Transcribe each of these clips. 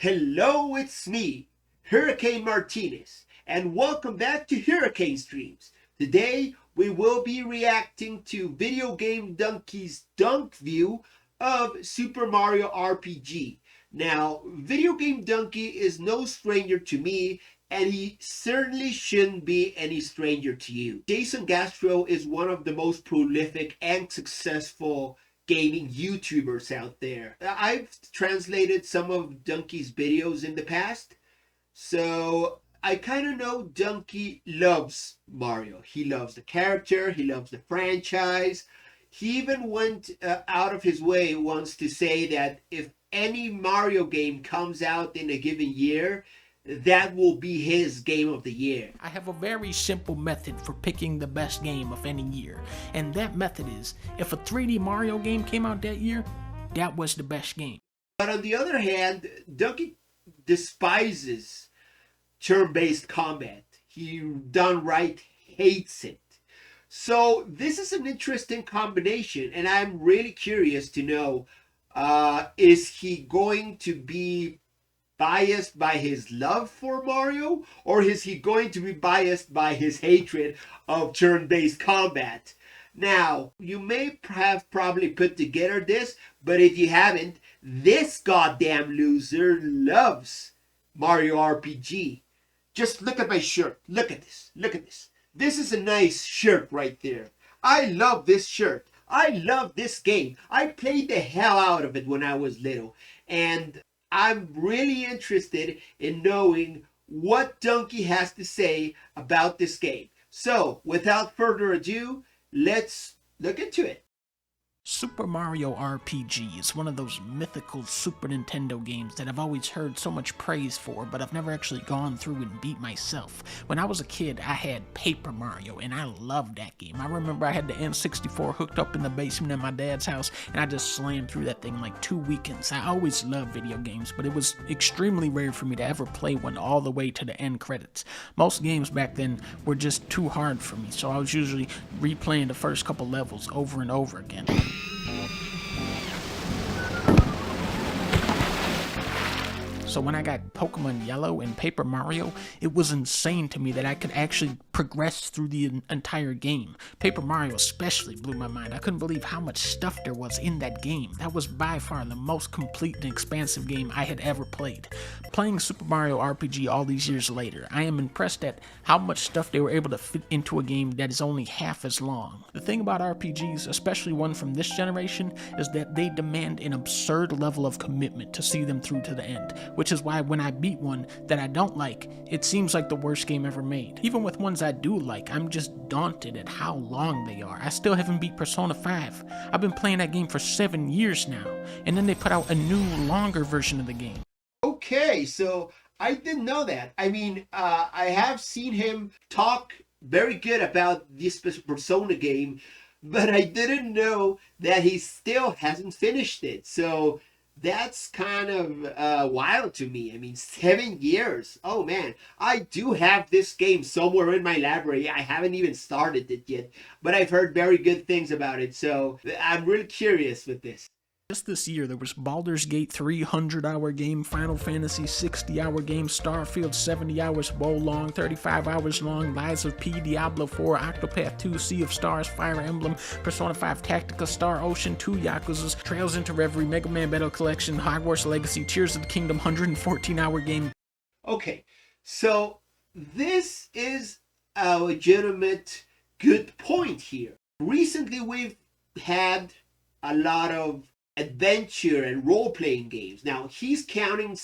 Hello, it's me, Hurricane Martinez, and welcome back to Hurricane Streams. Today, we will be reacting to Video Game Dunkey's Dunk View of Super Mario RPG. Now, Video Game Dunkey is no stranger to me, and he certainly shouldn't be any stranger to you. Jason Gastro is one of the most prolific and successful gaming YouTubers out there. I've translated some of Dunkey's videos in the past, so I kind of know Dunkey loves Mario. He loves the character, he loves the franchise. He even went out of his way once to say that if any Mario game comes out in a given year, that will be his game of the year. I have a very simple method for picking the best game of any year, and that method is, if a 3D Mario game came out that year, that was the best game. But on the other hand, Dunkey despises turn-based combat. He downright hates it. So this is an interesting combination, and I'm really curious to know, is he going to be biased by his love for Mario, or is he going to be biased by his hatred of turn-based combat? Now, you may have probably put together this, but if you haven't, this goddamn loser loves Mario RPG. Just look at my shirt. Look at this. Look at this. This is a nice shirt right there. I love this shirt. I love this game. I played the hell out of it when I was little, and I'm really interested in knowing what Dunkey has to say about this game. So, without further ado, let's look into it. Super Mario RPG is one of those mythical Super Nintendo games that I've always heard so much praise for, but I've never actually gone through and beat myself. When I was a kid, I had Paper Mario, and I loved that game. I remember I had the N64 hooked up in the basement at my dad's house, and I just slammed through that thing like 2 weekends. I always loved video games, but it was extremely rare for me to ever play one all the way to the end credits. Most games back then were just too hard for me, so I was usually replaying the first couple levels over and over again. So when I got Pokemon Yellow and Paper Mario, it was insane to me that I could actually progress through the entire game. Paper Mario especially blew my mind. I couldn't believe how much stuff there was in that game. That was by far the most complete and expansive game I had ever played. Playing Super Mario RPG all these years later, I am impressed at how much stuff they were able to fit into a game that is only half as long. The thing about RPGs, especially one from this generation, is that they demand an absurd level of commitment to see them through to the end, which is why when I beat one that I don't like, it seems like the worst game ever made. Even with ones I do like, I'm just daunted at how long they are. I still haven't beat Persona 5. I've been playing that game for 7 years now, and then they put out a new, longer version of the game. Okay, so I didn't know that. I mean, I have seen him talk very good about this Persona game, but I didn't know that he still hasn't finished it. So that's kind of wild to me. I mean, 7 years. Oh man, I do have this game somewhere in my library. I haven't even started it yet, but I've heard very good things about it. So I'm really curious with this. Just this year, there was Baldur's Gate 300-hour game, Final Fantasy 60-hour game, Starfield 70 hours, Wo Long 35 hours long, Lies of P, Diablo 4, Octopath 2, Sea of Stars, Fire Emblem, Persona 5 Tactica, Star Ocean, 2 Yakuza's, Trails into Reverie, Mega Man Battle Collection, Hogwarts Legacy, Tears of the Kingdom 114-hour game. Okay, so this is a legitimate good point here. Recently, we've had a lot of adventure and role-playing games. Now, he's counting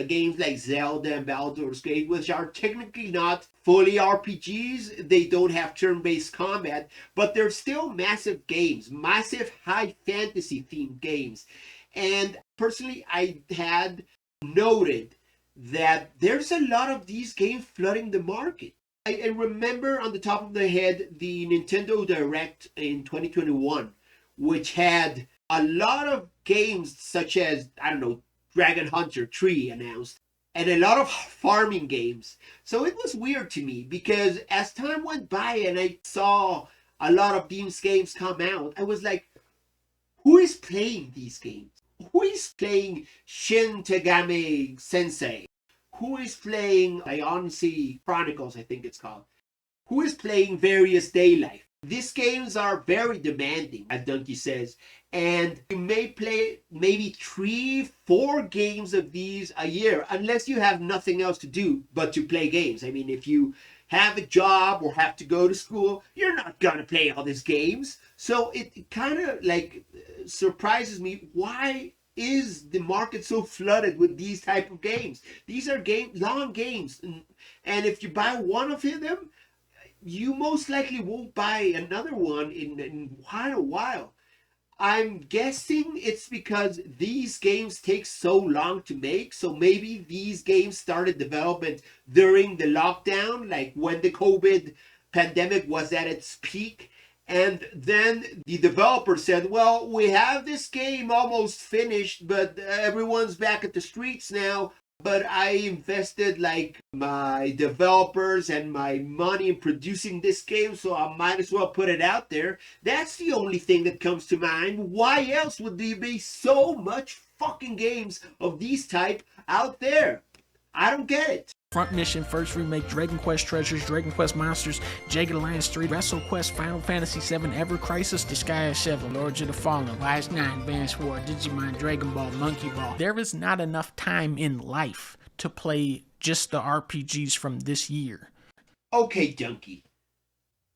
games like Zelda and Baldur's Gate, which are technically not fully RPGs. They don't have turn-based combat, but they're still massive games, massive high fantasy themed games. And personally, I had noted that there's a lot of these games flooding the market. I remember on the top of the head the Nintendo Direct in 2021, which had a lot of games such as, I don't know, Dragon Hunter 3 announced, and a lot of farming games. So it was weird to me because as time went by and I saw a lot of these games come out, I was like, who is playing these games? Who is playing Shin Tagame Sensei? Who is playing Ioncy Chronicles, I think it's called? Who is playing various day life? These games are very demanding, as Dunkey says, and you may play maybe 3-4 games of these a year, unless you have nothing else to do but to play games. I mean, if you have a job or have to go to school, you're not gonna play all these games. So it kind of like surprises me. Why is the market so flooded with these type of games? These are long games, and if you buy one of them, you most likely won't buy another one in quite a while. I'm guessing it's because these games take so long to make. So maybe these games started development during the lockdown, like when the COVID pandemic was at its peak. And then the developer said, well, we have this game almost finished, but everyone's back at the streets now. But I invested like my developers and my money in producing this game, so I might as well put it out there. That's the only thing that comes to mind. Why else would there be so much fucking games of these type out there? I don't get it. Front Mission, First Remake, Dragon Quest Treasures, Dragon Quest Monsters, Jagged Alliance 3, Wrestle Quest, Final Fantasy 7, Ever Crisis, Disgaea 7, Lords of the Fallen, Wise 9, Advance War, Digimon, Dragon Ball, Monkey Ball. There is not enough time in life to play just the RPGs from this year. Okay, Dunkey.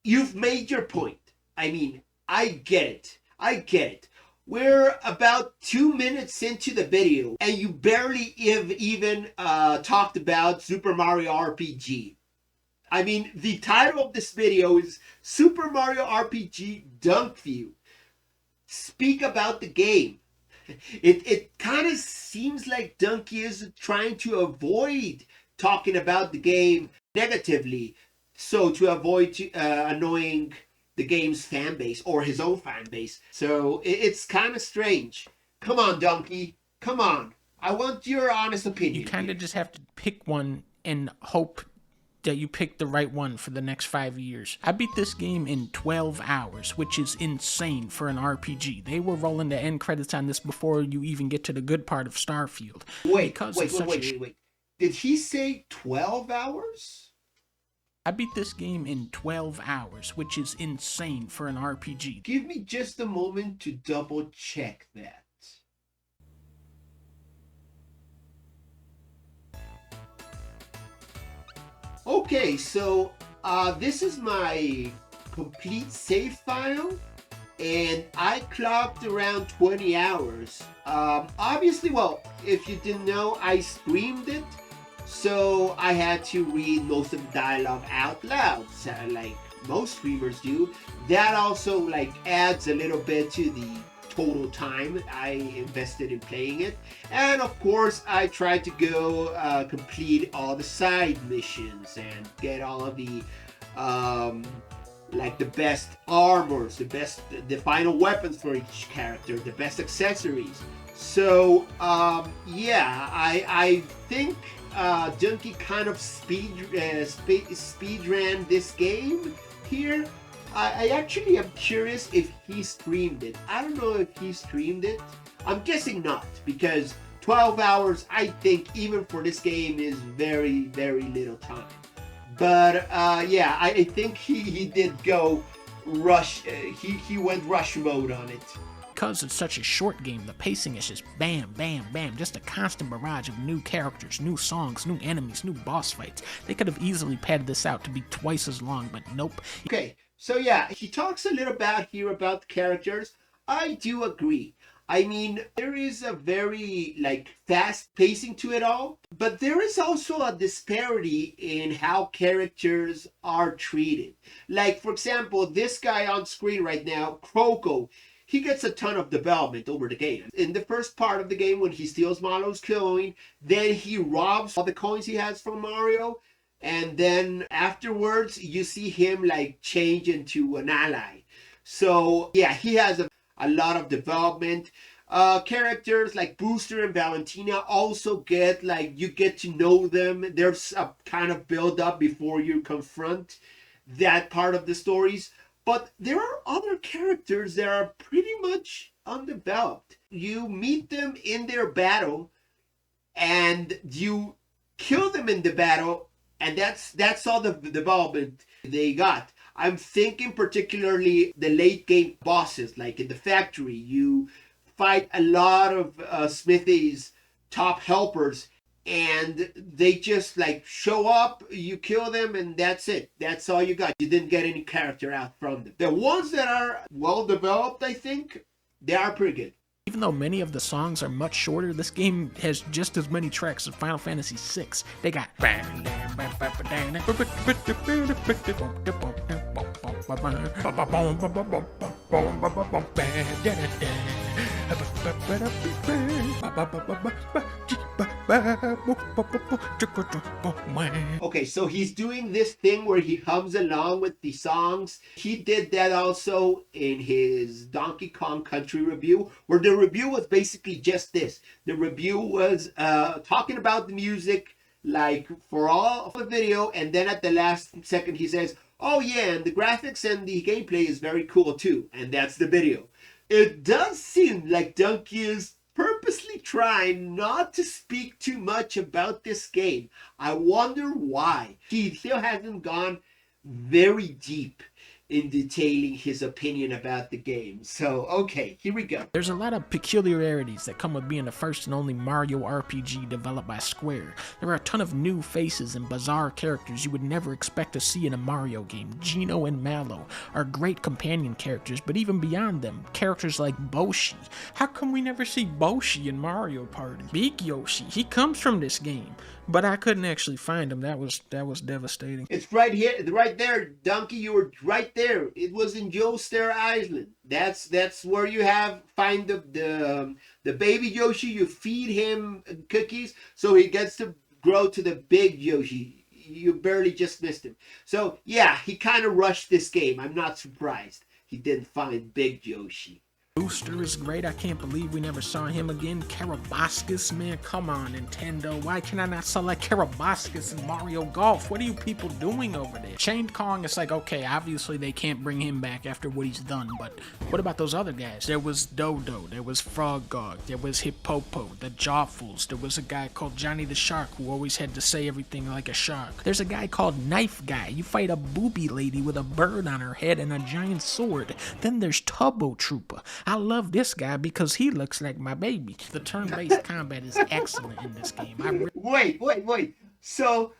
You've made your point. I mean, I get it. I get it. We're about 2 minutes into the video, and you barely even talked about Super Mario RPG. I mean, the title of this video is Super Mario RPG dunkview. Speak about the game. It kind of seems like Dunkey is trying to avoid talking about the game negatively, so to avoid annoying the game's fan base or his own fan base. So it's kind of strange. Come on, Dunkey. Come on. I want your honest opinion. You kind of just have to pick one and hope that you pick the right one for the next 5 years. I beat this game in 12 hours, which is insane for an RPG. They were rolling the end credits on this before you even get to the good part of Starfield. Wait. Did he say 12 hours? I beat this game in 12 hours, which is insane for an RPG. Give me just a moment to double check that. Okay, so this is my complete save file, and I clocked around 20 hours. Obviously, well, if you didn't know, I streamed it. So I had to read most of the dialogue out loud, like most streamers do. That also like adds a little bit to the total time I invested in playing it. And of course, I tried to go complete all the side missions and get all of the like the best armors, the final weapons for each character, the best accessories. So yeah, I think Dunkey kind of speed ran this game here. I actually am curious if he streamed it. I don't know if he streamed it. I'm guessing not, because 12 hours, I think, even for this game is very, very little time. But yeah, I think he did go rush. He went rush mode on it. Because it's such a short game, the pacing is just bam, bam, bam, just a constant barrage of new characters, new songs, new enemies, new boss fights. They could have easily padded this out to be twice as long, but nope. Okay, so yeah, he talks a little about here about the characters. I do agree. I mean, there is a very like fast pacing to it all, but there is also a disparity in how characters are treated. Like, for example, this guy on screen right now, Croco, he gets a ton of development over the game. In the first part of the game, when he steals Mario's coin, then he robs all the coins he has from Mario, and then afterwards, you see him like change into an ally. So yeah, he has a lot of development. Characters like Booster and Valentina also get like, you get to know them. There's a kind of build up before you confront that part of the stories. But there are other characters that are pretty much undeveloped. You meet them in their battle, and you kill them in the battle, and that's all the development they got. I'm thinking particularly the late game bosses, like in the factory. You fight a lot of Smithy's top helpers, and they just like show up, you kill them, and that's it. That's all you got. You didn't get any character out from them. The ones that are well developed, I think, they are pretty good. Even though many of the songs are much shorter, this game has just as many tracks as Final Fantasy VI. They got Okay, so he's doing this thing where he hums along with the songs. He did that also in his Donkey Kong Country review, where the review was basically just this. The review was talking about the music, like for all of the video, and then at the last second he says, oh yeah, and the graphics and the gameplay is very cool too, and that's the video. It does seem like Dunkey is purposely trying not to speak too much about this game. I wonder why. He still hasn't gone very deep in detailing his opinion about the game. So, okay, here we go. There's a lot of peculiarities that come with being the first and only Mario RPG developed by Square. There are a ton of new faces and bizarre characters you would never expect to see in a Mario game. Geno and Mallow are great companion characters, but even beyond them, characters like Boshi. How come we never see Boshi in Mario Party? Big Yoshi, he comes from this game, but I couldn't actually find him. That was devastating. It's right here, right there, Donkey. You were right there. It was in Joestar Island. That's where you find the baby Yoshi. You feed him cookies so he gets to grow to the big Yoshi. You barely just missed him. So yeah, he kind of rushed this game. I'm not surprised he didn't find big Yoshi. Booster is great. I can't believe we never saw him again. Karabaskus, man, come on, Nintendo. Why can I not select Karabaskus in Mario Golf? What are you people doing over there? Chained Kong, it's like, okay, obviously they can't bring him back after what he's done, but what about those other guys? There was Dodo, there was Frog Gog, there was Hippopo, the Jawfuls, there was a guy called Johnny the Shark who always had to say everything like a shark. There's a guy called Knife Guy. You fight a booby lady with a bird on her head and a giant sword. Then there's Tubbo Trooper. I love this guy because he looks like my baby. The turn-based combat is excellent in this game. Wait. So,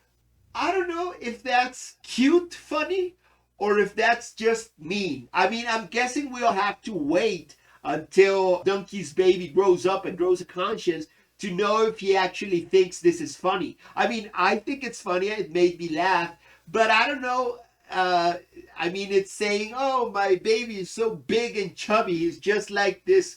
I don't know if that's cute funny or if that's just mean. I mean, I'm guessing we'll have to wait until Donkey's baby grows up and grows a conscience to know if he actually thinks this is funny. I mean, I think it's funny. It made me laugh. But I don't know. I mean, it's saying, oh, my baby is so big and chubby. He's just like this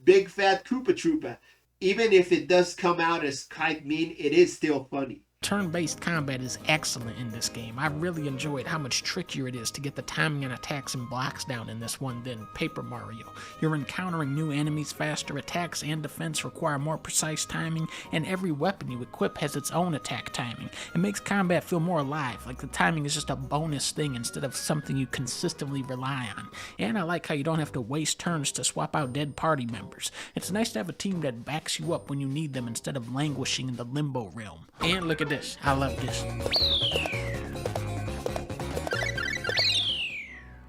big fat Koopa Troopa. Even if it does come out as kind mean, it is still funny. Turn-based combat is excellent in this game. I really enjoyed how much trickier it is to get the timing on attacks and blocks down in this one than Paper Mario. You're encountering new enemies faster, attacks and defense require more precise timing, and every weapon you equip has its own attack timing. It makes combat feel more alive, like the timing is just a bonus thing instead of something you consistently rely on. And I like how you don't have to waste turns to swap out dead party members. It's nice to have a team that backs you up when you need them instead of languishing in the limbo realm. And look at this. I love this.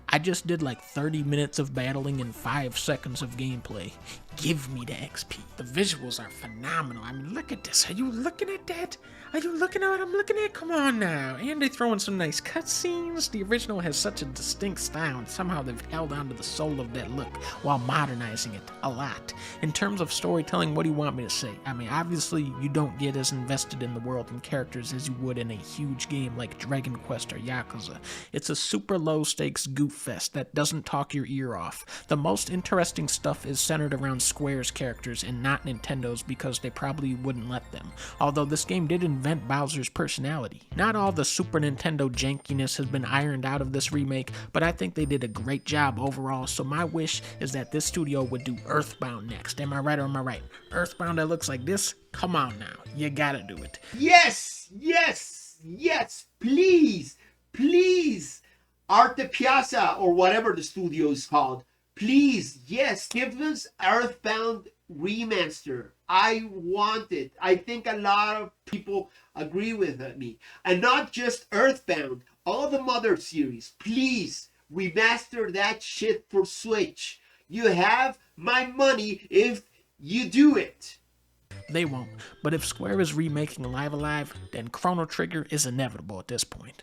I just did like 30 minutes of battling and 5 seconds of gameplay. Give me the XP. The visuals are phenomenal. I mean, look at this. Are you looking at that? Are you looking at what I'm looking at? Come on now. And they throw in some nice cutscenes. The original has such a distinct style, and somehow they've held on to the soul of that look while modernizing it a lot. In terms of storytelling, what do you want me to say? I mean, obviously, you don't get as invested in the world and characters as you would in a huge game like Dragon Quest or Yakuza. It's a super low-stakes goof fest that doesn't talk your ear off. The most interesting stuff is centered around Square's characters and not Nintendo's because they probably wouldn't let them. Although this game did invent Bowser's personality. Not all the Super Nintendo jankiness has been ironed out of this remake, but I think they did a great job overall, so my wish is that this studio would do Earthbound next. Am I right or am I right? Earthbound that looks like this? Come on now. You gotta do it. Yes, please. Arte Piazza, or whatever the studio is called, please, yes, give us Earthbound remaster. I want it. I think a lot of people agree with me. And not just Earthbound, all the Mother series. Please remaster that shit for Switch. You have my money if you do it. They won't. But if Square is remaking Live Alive, then Chrono Trigger is inevitable at this point.